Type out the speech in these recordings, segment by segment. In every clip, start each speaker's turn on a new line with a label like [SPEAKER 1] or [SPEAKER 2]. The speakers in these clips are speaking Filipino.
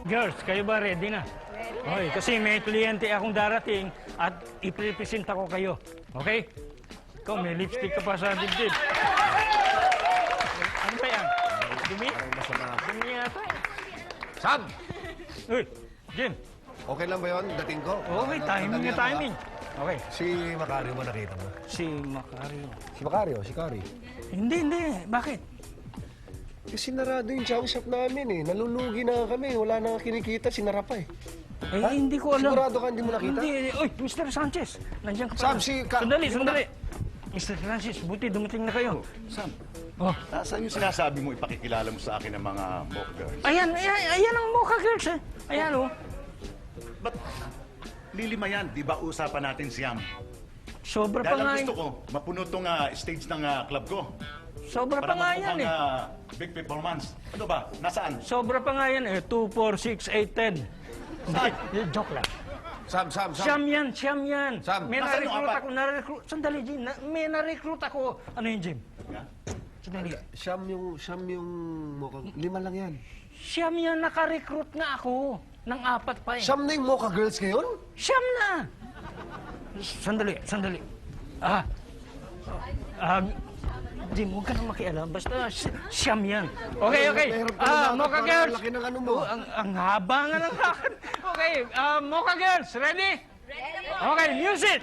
[SPEAKER 1] Girls, kayo ba ready na?
[SPEAKER 2] Ready.
[SPEAKER 1] Okay, kasi may kliyente akong darating at ipipresent ko kayo. Okay? Ikaw, may lipstick ka pa sa dibdib. Ano ba yan? Dumi? Dumi yata eh.
[SPEAKER 3] Sam!
[SPEAKER 1] Uy, Jim.
[SPEAKER 3] Okay lang ba yun? Dating ko?
[SPEAKER 1] Okay, timing na timing. Okay.
[SPEAKER 3] Si Macario mo nakita mo?
[SPEAKER 1] Si Macario.
[SPEAKER 3] Si Macario, si Kari.
[SPEAKER 1] Hindi. Bakit?
[SPEAKER 3] Kasi sinarado yung chow shop namin eh. Nalulugi na kami. Wala na kinikita. Sinara pa eh.
[SPEAKER 1] Eh, hindi ko alam.
[SPEAKER 3] Sigurado ka hindi mo nakita?
[SPEAKER 1] Hindi. Uy, Mr. Sanchez. Nandiyan ka pa.
[SPEAKER 3] Sam, si...
[SPEAKER 1] Sandali. Mr. Francis, buti dumating na kayo.
[SPEAKER 4] Sam,
[SPEAKER 1] Oh.
[SPEAKER 4] nasaan yung sinasabi mo ipakikilala mo sa akin ng mga mock girls?
[SPEAKER 1] Ayan ang Mocha Girls eh. Ayan oh.
[SPEAKER 4] Ba't lilima yan? Di ba usapan natin siyam?
[SPEAKER 1] Sobra pa
[SPEAKER 4] Dahil
[SPEAKER 1] nga
[SPEAKER 4] ang
[SPEAKER 1] yan.
[SPEAKER 4] gusto ko, mapuno tong stage ng club ko.
[SPEAKER 1] Sobra pa
[SPEAKER 4] Para
[SPEAKER 1] nga yan
[SPEAKER 4] magmukhang
[SPEAKER 1] eh.
[SPEAKER 4] big performance. Ano ba? Nasaan?
[SPEAKER 1] Sobra pa nga yan eh. 2, 4, 6, 8, 10.
[SPEAKER 4] Saan?
[SPEAKER 1] Joke lang.
[SPEAKER 3] Sam.
[SPEAKER 1] Siyam yan.
[SPEAKER 3] Sam,
[SPEAKER 1] May
[SPEAKER 4] nasaan yung
[SPEAKER 1] na-recruit
[SPEAKER 4] apat?
[SPEAKER 1] ako. Sandali, Jim. May na-recruit ako. Ano yun, Jim?
[SPEAKER 4] Yeah?
[SPEAKER 1] Sandali.
[SPEAKER 3] Siyam yung mukhang... 5 lang yan.
[SPEAKER 1] Siyam yan. Naka-recruit na ako. Ng 4 pa eh.
[SPEAKER 3] Siyam na yung Mocha Girls ngayon?
[SPEAKER 1] Siyam na. Sandali. Jim, huwag ka na makialam. Basta siyam yan. Okay.
[SPEAKER 3] Meron pa naman
[SPEAKER 1] Mocha
[SPEAKER 3] parang
[SPEAKER 1] Girls.
[SPEAKER 3] laki ng ano mo.
[SPEAKER 1] Ang haba nga ng lakad. Okay, Mocha Girls, ready?
[SPEAKER 2] Ready.
[SPEAKER 1] Okay, music!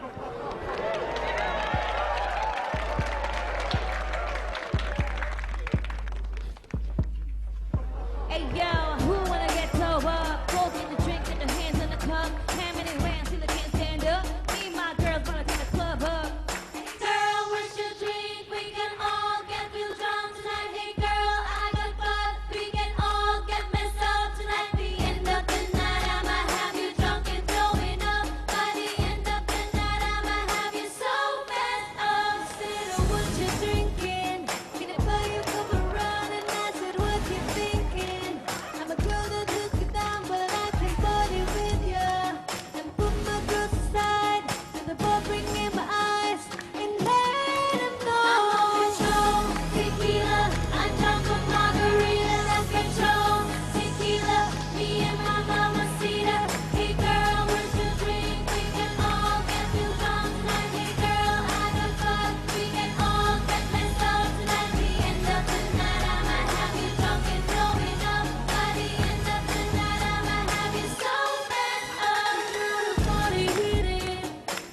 [SPEAKER 5] Hey yo, who wanna get toe up? Both in the drink and the hands in the cup. Hamming and ran till I can't stand up. Me and my girls wanna turn the club up. Girl, what's your drink? We can all get real drunk tonight. Hey girl, I got fun. We can all get messed up tonight. The end of the night, I might have you drunk and throwing up. By the end of the night, I might have you so messed up. Said, oh, what you drinking? Can I buy you a cup of rum? And I said, what you thinking? I'm a girl that took you down, but I can party with ya. And put my girls aside, and the ball bring in my eyes, and let them know. I'm on control, tequila. I'm drunk on margarita, that's control. Tequila, me and my mamacita. Hey girl, where's your drink? We can all get real drunk tonight. Hey girl, I got fun. We can all get messed up tonight. The end of the night, I might have you drunk and throwing up. By the end of the night, I might have you so messed up. Now the party hitting,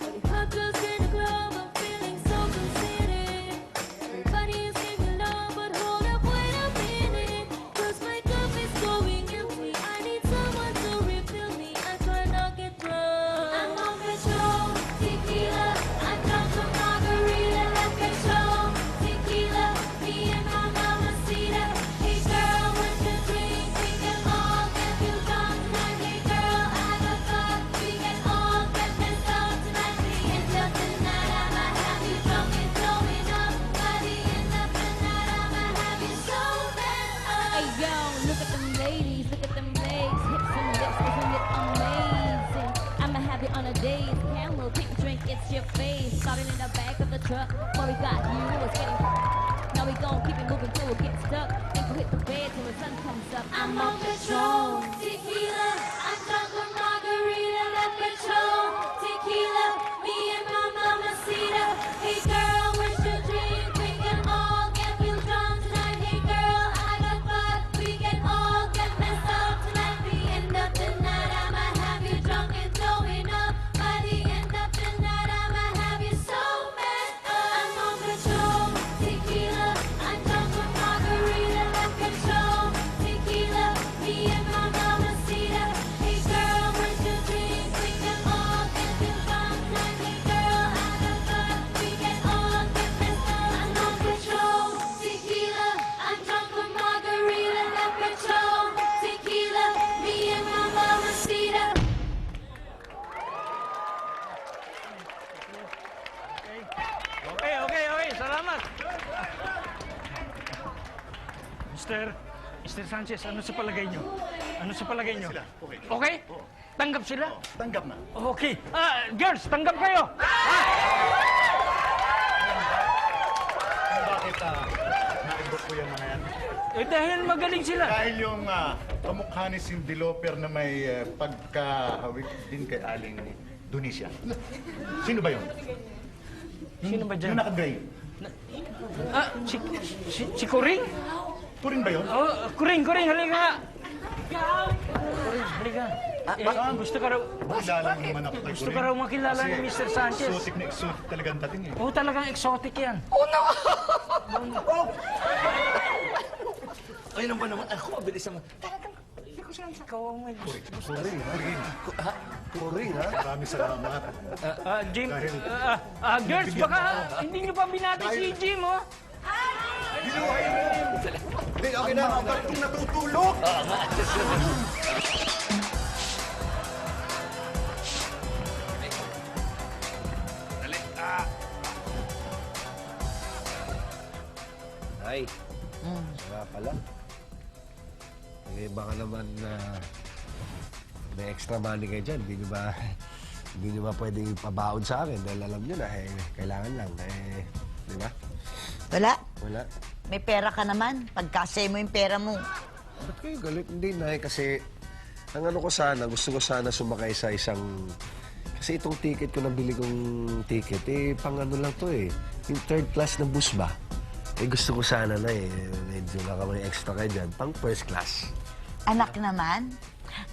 [SPEAKER 5] all the hot girls in the club. I'm feeling so considerate. Everybody is singing along, but hold up, wait a minute. 'Cause my cup is going empty. I need someone to refill me. I try not get drunk. I'm on control, tequila. I'm drunk on margarita, that's control. Tequila, me and my mamacita. Hey girl, what's your drink? We can all get real drunk tonight. Hey girl, I got fun. We can all get messed up tonight. The end of the night, I might have you drunk and throwing up. By the end of the night, I might have you so messed up. Hey yo, look at them ladies, look at them legs, hips and lips, isn't it amazing? I'ma have you on a day's camel, take a drink, it's your face. Starting in the back of the truck, what we got you, it's getting. Now we gon' keep it moving till we get stuck. Think we'll hit the bed till the sun comes up. I'm on control, tequila. I'm drunk on margarita, that's control. Tequila, me and my mamacita. Hey girl, where's your drink? We can all get real drunk tonight. Hey girl, I got fun. We can all get messed up tonight. The end of the night, I might have you drunk and throwing up. By the end of the night, I might have you so messed up. I'm on control, tequila. I'm drunk on margarita, that's control. Tequila, me and my mamacita. Hey girl, where's your drink? We can all get real drunk tonight. Hey girl, I got fun. We can all get messed up. I'm on control, tequila. I'm drunk on margarita, that's control. Tequila, me and my mamacita.
[SPEAKER 1] Okay. Salamat. Mr. Sanchez, ano sa palagay nyo?
[SPEAKER 4] Sila, okay.
[SPEAKER 1] Okay? Tanggap sila?
[SPEAKER 4] Oh, tanggap na.
[SPEAKER 1] Okay. Girls, tanggap kayo!
[SPEAKER 4] Bakit naibot ko yung mga yan?
[SPEAKER 1] Eh dahil magaling sila.
[SPEAKER 4] Dahil yung kamukha ni Cindy Lauper na may pagkahawig din kay Aling Donicia. Sino ba yun?
[SPEAKER 1] Sino ba dyan?
[SPEAKER 4] Yung naka-gray.
[SPEAKER 1] Si Kuring?
[SPEAKER 4] Purin ba yun?
[SPEAKER 1] Oh, Kuring, halika. Kuring, halika. Gusto ka raw...
[SPEAKER 4] Kilala mo naman ako kay
[SPEAKER 1] Gusto ka raw makilala ni Mr. Sanchez.
[SPEAKER 4] Exotic na exotic talagang dating eh.
[SPEAKER 1] Oh, talagang exotic yan.
[SPEAKER 2] Ayun ang ba naman? Ako, mabilis naman.
[SPEAKER 1] Ikaw ang may...
[SPEAKER 3] Kuring, ha?
[SPEAKER 4] Maraming salamat.
[SPEAKER 1] Jim, girls, baka hindi nyo pa binati si Jim, oh.
[SPEAKER 3] Hindi, okay na.
[SPEAKER 4] Kung natutulog!
[SPEAKER 3] Ay, nga pala. Eh, baka naman may extra money kayo dyan. Hindi nyo ba pwedeng ipabaon sa akin? Dahil alam nyo na, kailangan lang. Di ba?
[SPEAKER 6] Wala.
[SPEAKER 3] Wala.
[SPEAKER 6] May pera ka naman. Pagkasay mo yung pera mo.
[SPEAKER 3] Ba't kayo galit? Hindi na kasi ang ano ko sana, gusto ko sana sumakay sa isang... Kasi itong ticket ko, nabili kong ticket, pang ano lang to yung third class na bus ba? Gusto ko sana na medyo baka may extra kayo dyan, pang first class.
[SPEAKER 6] Anak naman,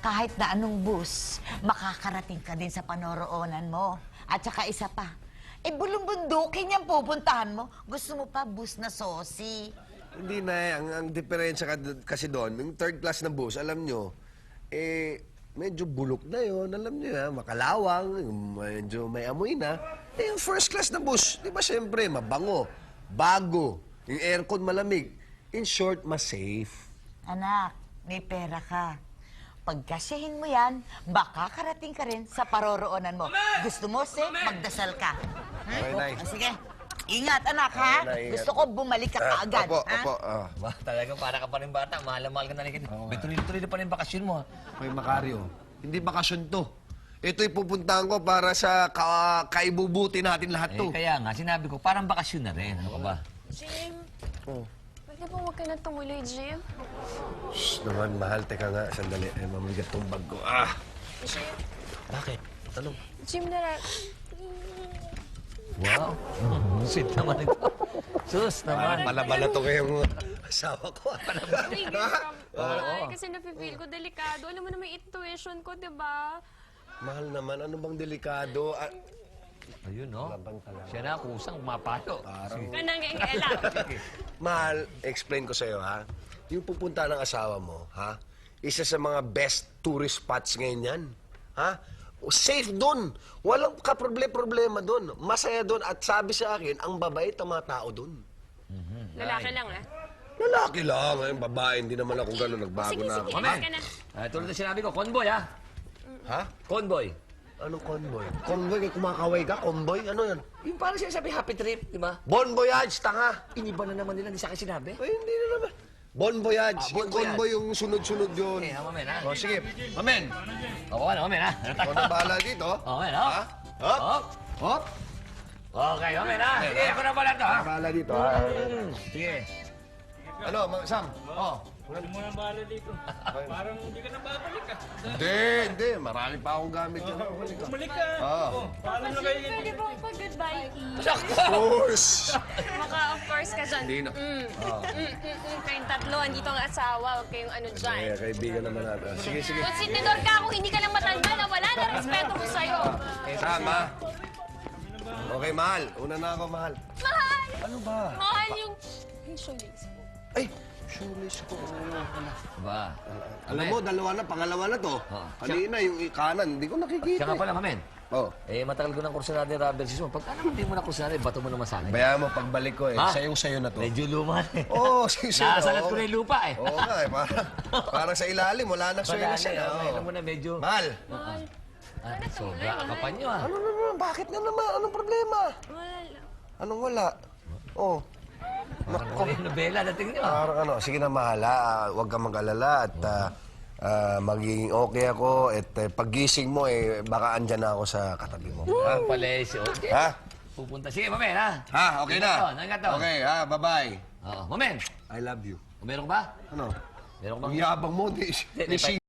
[SPEAKER 6] kahit na anong bus, makakarating ka din sa panoroonan mo. At saka isa pa, bulong-bundukin yung pupuntahan mo. Gusto mo pa bus na sosi.
[SPEAKER 3] Hindi na ang diferensya kasi doon, yung third class na bus, alam nyo, medyo bulok na yon, alam nyo makalawang, medyo may amoy na. Yung first class na bus, di ba siyempre, mabango, bago, yung aircon malamig. In short, mas safe.
[SPEAKER 6] Anak, may pera ka. Pagkasyahin mo yan, baka karating ka rin sa paroroonan mo. Gusto mo, safe, magdasal ka.
[SPEAKER 3] Okay, Nay.
[SPEAKER 6] Sige. Ingat, anak, ha?
[SPEAKER 3] Nay, ingat.
[SPEAKER 6] Gusto ko bumalik ka kaagad,
[SPEAKER 3] Opo,
[SPEAKER 6] ha?
[SPEAKER 3] opo.
[SPEAKER 2] Ba, talagang para ka pa rin bata. Mahal na mahal ka na rin. May tuloy-tuloy na pa rin bakasyon mo, ha?
[SPEAKER 3] Okay, Macario, hindi bakasyon to. Ito'y pupuntahan ko para sa kaibubuti natin lahat to.
[SPEAKER 2] Kaya nga, sinabi ko, parang bakasyon na rin. Ano ka ba?
[SPEAKER 7] Jim, pwede ba huwag ka na tumuloy, Jim?
[SPEAKER 3] Shh, naman, mahal. Teka nga, sandali. Mamigat tong bag ko.
[SPEAKER 7] Jim,
[SPEAKER 3] Bakit? Tanong.
[SPEAKER 7] Jim,
[SPEAKER 2] Wow. Sweet naman ito. Sus naman.
[SPEAKER 3] Malabala to kayong asawa ko.
[SPEAKER 7] kasi nafe-feel ko delikado. Alam mo na may intuition ko, di ba?
[SPEAKER 3] Mahal naman, ano bang delikado?
[SPEAKER 2] Ayun, no?
[SPEAKER 3] Labang talaga.
[SPEAKER 2] Siya na, kusang mapalo.
[SPEAKER 7] Kanang ngengela.
[SPEAKER 3] Mahal, explain ko sa'yo, ha? Yung pupunta ng asawa mo, ha? Isa sa mga best tourist spots ngayon yan. Ha? Safe doon. Walang kaproblema doon. Masaya doon. At sabi sa akin, ang babait ang mga tao doon.
[SPEAKER 7] Lalaki lang,
[SPEAKER 3] Lalaki lang. Yung babae, hindi naman ako gano'n. Nagbago
[SPEAKER 7] Sige,
[SPEAKER 3] na
[SPEAKER 7] sige,
[SPEAKER 3] ako.
[SPEAKER 7] iwas ka na.
[SPEAKER 2] Tulad na sinabi ko, convoy, ha?
[SPEAKER 3] Ha?
[SPEAKER 2] Convoy.
[SPEAKER 3] Anong convoy? Convoy? Kumakaway ka? Convoy? Ano yan?
[SPEAKER 2] Yung parang sinasabi, happy trip, di ba?
[SPEAKER 3] Bon voyage, tanga!
[SPEAKER 2] Iniba na naman nila, hindi sa akin sinabi.
[SPEAKER 3] Ay, hindi na naman. Bon voyage.
[SPEAKER 2] Bon
[SPEAKER 3] Yung convoy
[SPEAKER 2] voyage.
[SPEAKER 3] yung sunod-sunod yun.
[SPEAKER 2] Okay, mamen, ha?
[SPEAKER 3] O, sige. Amen.
[SPEAKER 2] Oo, ano, mamen, ha?
[SPEAKER 3] Ikaw na bahala dito.
[SPEAKER 2] Okay, ha?
[SPEAKER 3] Ha? Hop!
[SPEAKER 2] Hop.
[SPEAKER 3] Hop!
[SPEAKER 2] Okay, mamen, ha? Sige, ako na pala to, ha?
[SPEAKER 3] Bahala dito, ha?
[SPEAKER 2] Sige.
[SPEAKER 3] Ano, Sam? Oh.
[SPEAKER 1] Huwag mo nang bahala dito. Parang hindi ka na babalik, ah.
[SPEAKER 3] Hindi. Marami pa akong gamit dyan.
[SPEAKER 1] Bumalik ka.
[SPEAKER 3] Oh.
[SPEAKER 1] Paano na kayo?
[SPEAKER 7] Pwede ba pag-goodbye?
[SPEAKER 3] Of course!
[SPEAKER 7] Maka, of course ka dyan.
[SPEAKER 3] Hindi na.
[SPEAKER 7] Kayong tatlo, andito ang asawa. Huwag kayong ano dyan.
[SPEAKER 3] Ay, kaibigan naman natin. Sige.
[SPEAKER 7] Kung sintidor ka, kung hindi ka lang matanda na wala na respeto ko sa'yo.
[SPEAKER 3] Sam, ha? Okay, mahal. Una na ako, mahal.
[SPEAKER 7] Mahal!
[SPEAKER 3] Ano ba?
[SPEAKER 7] Mahal yung shoelace mo.
[SPEAKER 3] Ay, shoelace ko.
[SPEAKER 2] Ba?
[SPEAKER 3] Alam mo, dalawa na, pangalawa na to.
[SPEAKER 2] Oh.
[SPEAKER 3] Kanina, yung kanan, hindi ko nakikita.
[SPEAKER 2] Siya nga pala, mamen.
[SPEAKER 3] Oh.
[SPEAKER 2] Matagal ko ng kursunado yung rubber shoes mo. Pagka naman di mo na kursunado, bato mo naman sa akin.
[SPEAKER 3] Bayaan mo, pagbalik ko
[SPEAKER 2] Ha?
[SPEAKER 3] sayong-sayo na to.
[SPEAKER 2] Medyo luma eh.
[SPEAKER 3] Oo, sisiyo.
[SPEAKER 2] Nakasalat ko na yung lupa eh.
[SPEAKER 3] Oo nga, parang sa ilalim, wala nang swela
[SPEAKER 2] Wala
[SPEAKER 3] siya.
[SPEAKER 2] na,
[SPEAKER 3] Oo.
[SPEAKER 2] alam mo na medyo...
[SPEAKER 3] Mahal.
[SPEAKER 2] Sobra, kapan nyo ah.
[SPEAKER 3] Ano naman? Bakit na naman? Anong problema?
[SPEAKER 7] Wala.
[SPEAKER 3] Anong wala? Oh,
[SPEAKER 2] Parang yung nobela, dating nyo ah.
[SPEAKER 3] parang ano. Sige na, mahal, ha? Huwag kang mag-alala at magiging okay ako. At paggising mo, baka andyan na ako sa katabi mo. Ha?
[SPEAKER 2] Pala eh, si okay.
[SPEAKER 3] Ha?
[SPEAKER 2] Pupunta. Sige, mamen ha.
[SPEAKER 3] Ha? Okay na?
[SPEAKER 2] Ingat to.
[SPEAKER 3] Okay, ha? Bye-bye.
[SPEAKER 2] Oo, mamen.
[SPEAKER 3] I love you.
[SPEAKER 2] Meron ba?
[SPEAKER 3] Ano?
[SPEAKER 2] Meron ba?
[SPEAKER 3] Ang yabang mo, di
[SPEAKER 2] Hindi,